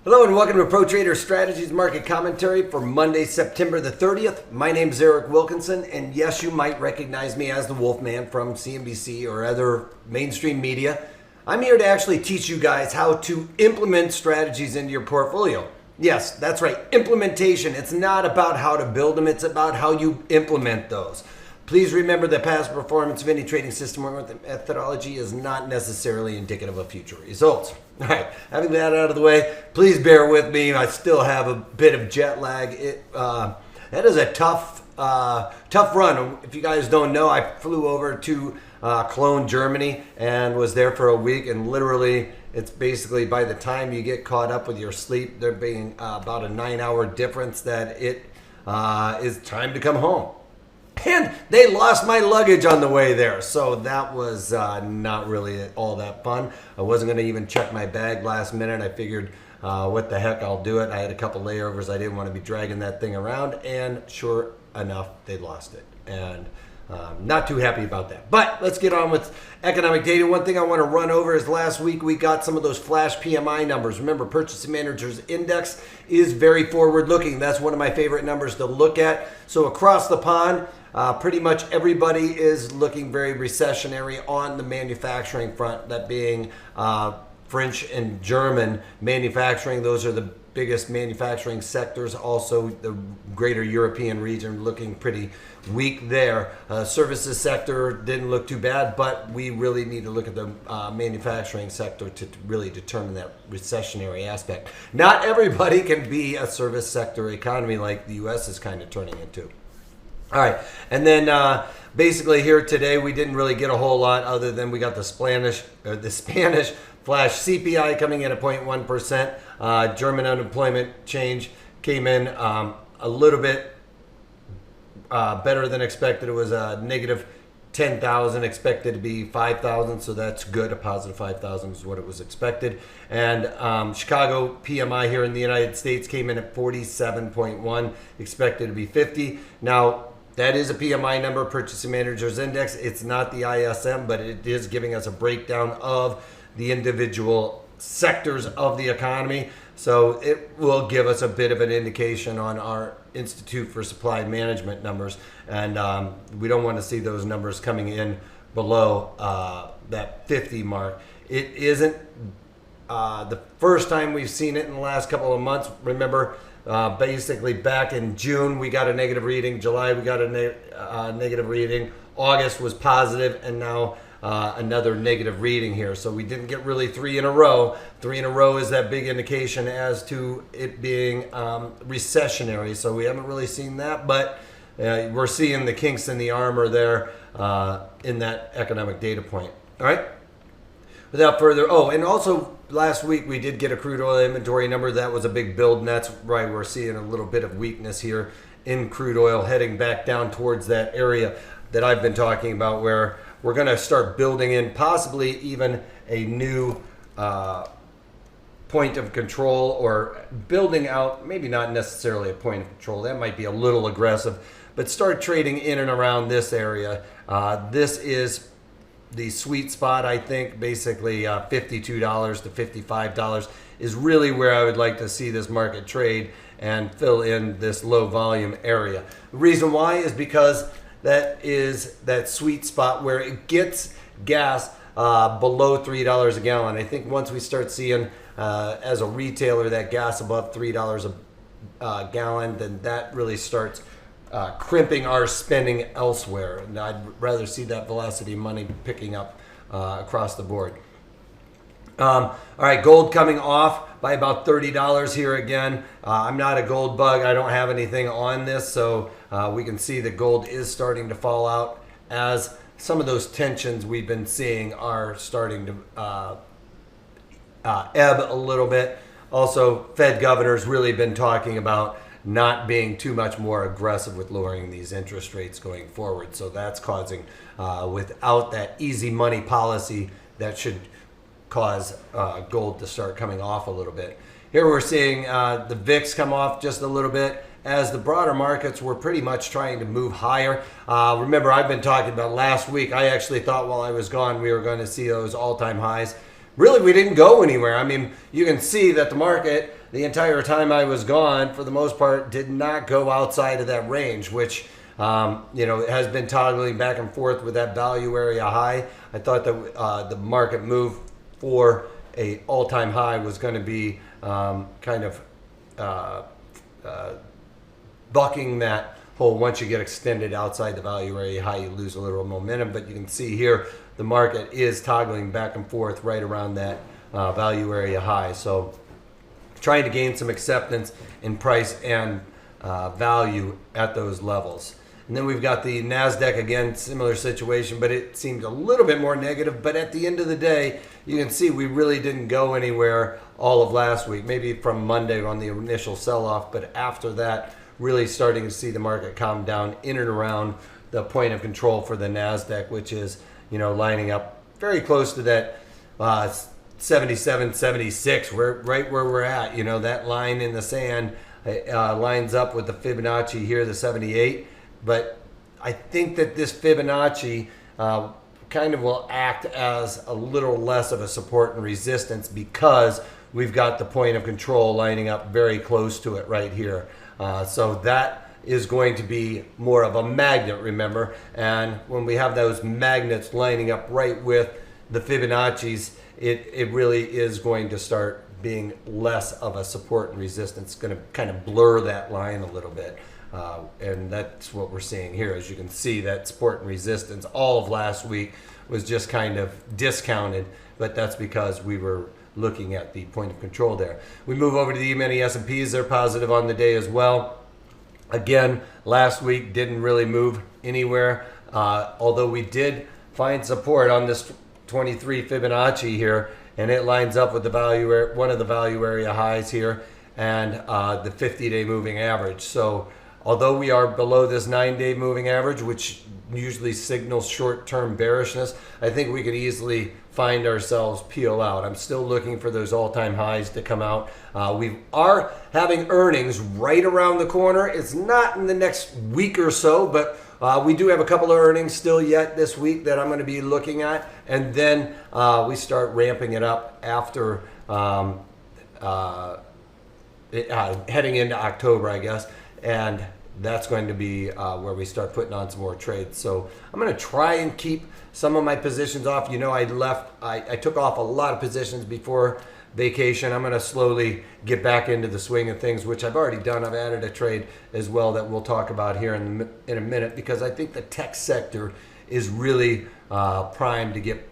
Hello and welcome to Pro Trader Strategies Market Commentary for Monday, September the 30th. My name is Eric Wilkinson, and yes, you might recognize me as the Wolfman from CNBC or other mainstream media. I'm here to actually teach you guys how to implement strategies into your portfolio. Yes, that's right, implementation. It's not about how to build them, it's about how you implement those. Please remember that past performance of any trading system or methodology is not necessarily indicative of future results. All right, having that out of the way, please bear with me. I still have a bit of jet lag. That is a tough run. If you guys don't know, I flew over to Cologne, Germany, and was there for a week. And literally, it's basically by the time you get caught up with your sleep, there being about a 9-hour difference, that it is time to come home. And they lost my luggage on the way there, so that was not really all that fun. I wasn't going to even check my bag last minute. I figured, what the heck, I'll do it. I had a couple layovers. I didn't want to be dragging that thing around, and sure enough, they lost it. And not too happy about that. But let's get on with economic data. One thing I want to run over is last week we got some of those flash PMI numbers. Remember, Purchasing Managers Index is very forward-looking. That's one of my favorite numbers to look at. So across the pond, pretty much everybody is looking very recessionary on the manufacturing front, that being French and German manufacturing. Those are the biggest manufacturing sectors. Also, the greater European region looking pretty weak there. Services sector didn't look too bad, but we really need to look at the manufacturing sector to really determine that recessionary aspect. Not everybody can be a service sector economy like the U.S. is kind of turning into. All right, and then basically here today we didn't really get a whole lot other than we got the Spanish flash CPI coming in at 0.1%. German unemployment change came in a little bit better than expected. It was negative 10,000, expected to be 5,000, so that's good. A positive 5,000 is what it was expected. And Chicago PMI here in the United States came in at 47.1, expected to be 50. Now, that is a PMI number, Purchasing Managers Index. It's not the ISM, but it is giving us a breakdown of the individual sectors of the economy. So it will give us a bit of an indication on our Institute for Supply Management numbers. And we don't want to see those numbers coming in below that 50 mark. It isn't the first time we've seen it in the last couple of months. Remember, basically back in June we got a negative reading, July we got a negative reading, August was positive, and now another negative reading here. So we didn't get really three in a row. 3 in a row is that big indication as to it being recessionary. So we haven't really seen that, but we're seeing the kinks in the armor there in that economic data point. All right. Without further, and also last week we did get a crude oil inventory number. That was a big build, and that's why we're seeing a little bit of weakness here in crude oil, heading back down towards that area that I've been talking about, where we're going to start building in possibly even a new point of control, or building out, maybe not necessarily a point of control. That might be a little aggressive, but start trading in and around this area. This is the sweet spot, I think. Basically $52 to $55 is really where I would like to see this market trade and fill in this low volume area. The reason why is because that is that sweet spot where it gets gas below $3 a gallon. I think once we start seeing as a retailer that gas above $3 a gallon, then that really starts crimping our spending elsewhere. And I'd rather see that velocity money picking up across the board. All right, gold coming off by about $30 here again. I'm not a gold bug. I don't have anything on this, so we can see that gold is starting to fall out as some of those tensions we've been seeing are starting to ebb a little bit. Also, Fed governor's really been talking about not being too much more aggressive with lowering these interest rates going forward. So that's causing, without that easy money policy, that should cause gold to start coming off a little bit. Here we're seeing the VIX come off just a little bit as the broader markets were pretty much trying to move higher. Remember, I've been talking about last week, I actually thought while I was gone we were going to see those all-time highs. Really, we didn't go anywhere. I mean, you can see that the market the entire time I was gone, for the most part, did not go outside of that range, which it has been toggling back and forth with that value area high. I thought that the market move for a all-time high was going to be bucking that whole, once you get extended outside the value area high, you lose a little momentum. But you can see here the market is toggling back and forth right around that value area high. So trying to gain some acceptance in price and value at those levels. And then we've got the Nasdaq, again, similar situation, but it seemed a little bit more negative. But at the end of the day, you can see we really didn't go anywhere all of last week, maybe from Monday on the initial sell-off. But after that, really starting to see the market calm down in and around the point of control for the Nasdaq, which is, lining up very close to that 77, 76, right where we're at. That line in the sand lines up with the Fibonacci here, the 78. But I think that this Fibonacci kind of will act as a little less of a support and resistance, because we've got the point of control lining up very close to it right here. So that is going to be more of a magnet, remember. And when we have those magnets lining up right with the Fibonacci's, it really is going to start being less of a support and resistance. It's going to kind of blur that line a little bit. And that's what we're seeing here. As you can see, that support and resistance all of last week was just kind of discounted, but that's because we were looking at the point of control there. We move over to the E-mini S&Ps. They're positive on the day as well. Again, last week didn't really move anywhere, although we did find support on this 23 Fibonacci here, and it lines up with the value, one of the value area highs here, and the 50-day moving average. So although we are below this 9-day moving average, which usually signals short-term bearishness, I think we could easily find ourselves peel out. I'm still looking for those all-time highs to come out. We are having earnings right around the corner. It's not in the next week or so, but we do have a couple of earnings still yet this week that I'm going to be looking at, and then we start ramping it up after heading into October, I guess, and that's going to be where we start putting on some more trades. So I'm going to try and keep some of my positions off. I took off a lot of positions before vacation. I'm going to slowly get back into the swing of things, which I've already done. I've added a trade as well that we'll talk about here in a minute, because I think the tech sector is really primed to get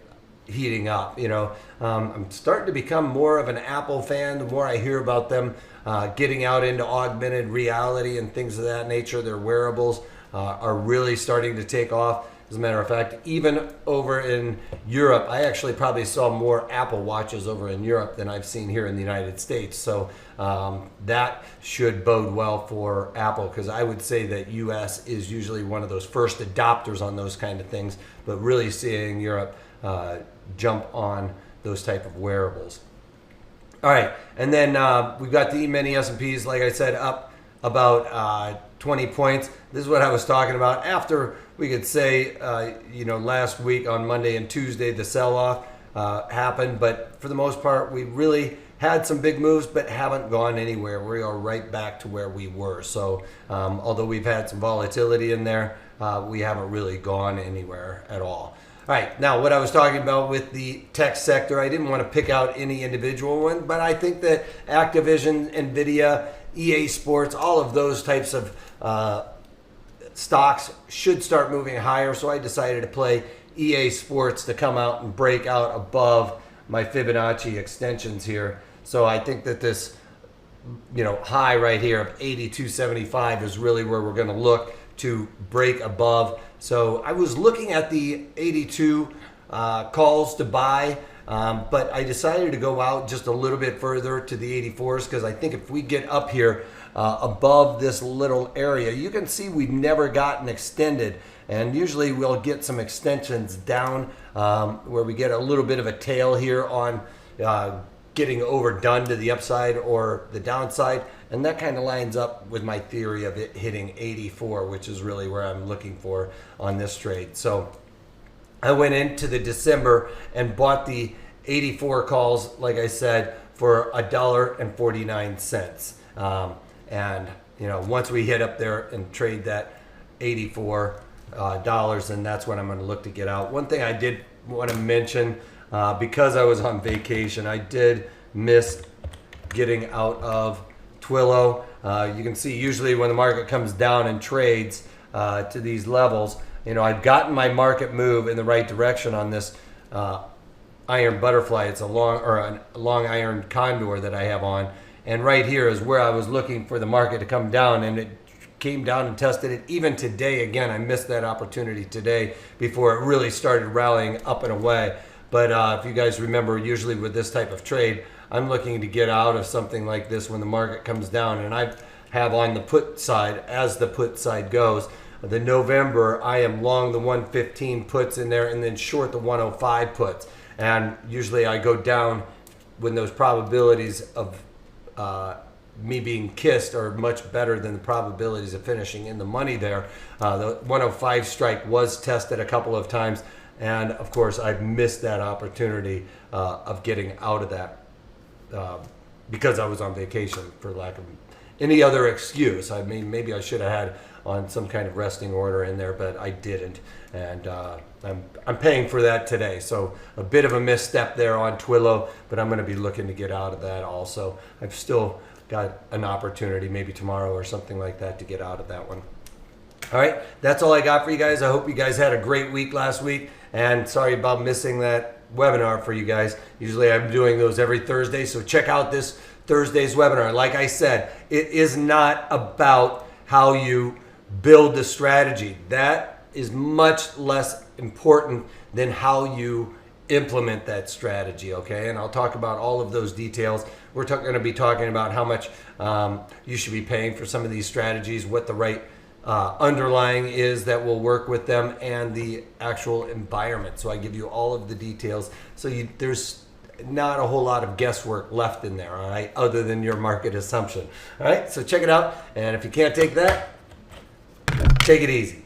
heating up. I'm starting to become more of an Apple fan the more I hear about them getting out into augmented reality and things of that nature. Their wearables are really starting to take off. As a matter of fact, even over in Europe, I actually probably saw more Apple Watches over in Europe than I've seen here in the United States. So that should bode well for Apple, because I would say that US is usually one of those first adopters on those kind of things, but really seeing Europe jump on those type of wearables. All right, and then we've got the E-mini S&Ps, like I said, up about 20 points. This is what I was talking about. After, we could say, last week on Monday and Tuesday, the sell-off happened, but for the most part, we really had some big moves, but haven't gone anywhere. We are right back to where we were. So although we've had some volatility in there, we haven't really gone anywhere at all. All right, now what I was talking about with the tech sector, I didn't want to pick out any individual one, but I think that Activision, Nvidia, EA Sports, all of those types of stocks should start moving higher. So I decided to play EA Sports to come out and break out above my Fibonacci extensions here. So I think that this high right here of 82.75 is really where we're going to look to break above. So I was looking at the 82 calls to buy, but I decided to go out just a little bit further to the 84s, because I think if we get up here above this little area, you can see we've never gotten extended, and usually we'll get some extensions down where we get a little bit of a tail here on getting overdone to the upside or the downside, and that kind of lines up with my theory of it hitting 84, which is really where I'm looking for on this trade. So I went into the December and bought the 84 calls, like I said, for $1.49. And once we hit up there and trade that $84, and that's when I'm going to look to get out. One thing I did want to mention, because I was on vacation, I did miss getting out of TWLO. You can see usually when the market comes down and trades to these levels, I've gotten my market move in the right direction on this iron butterfly. It's a long iron condor that I have on, and right here is where I was looking for the market to come down, and it came down and tested it. Even today, again, I missed that opportunity today before it really started rallying up and away. But if you guys remember, usually with this type of trade, I'm looking to get out of something like this when the market comes down, and I have on the put side, as the put side goes, the November, I am long the 115 puts in there and then short the 105 puts. And usually I go down when those probabilities of me being kissed are much better than the probabilities of finishing in the money there. The 105 strike was tested a couple of times, and of course I missed that opportunity of getting out of that because I was on vacation, for lack of any other excuse. I mean, maybe I should have had on some kind of resting order in there, but I didn't, and I'm paying for that today. So a bit of a misstep there on TWLO, but I'm going to be looking to get out of that also. I've still got an opportunity, maybe tomorrow or something like that, to get out of that one. All right, that's all I got for you guys. I hope you guys had a great week last week, and sorry about missing that webinar for you guys. Usually I'm doing those every Thursday, so check out this Thursday's webinar. Like I said, it is not about how you build the strategy. That is much less important than how you implement that strategy, okay? And I'll talk about all of those details. We're going to be talking about how much you should be paying for some of these strategies, what the right underlying is that will work with them, and the actual environment. So I give you all of the details. So there's not a whole lot of guesswork left in there, all right, other than your market assumption. All right, so check it out. And if you can't take that, take it easy.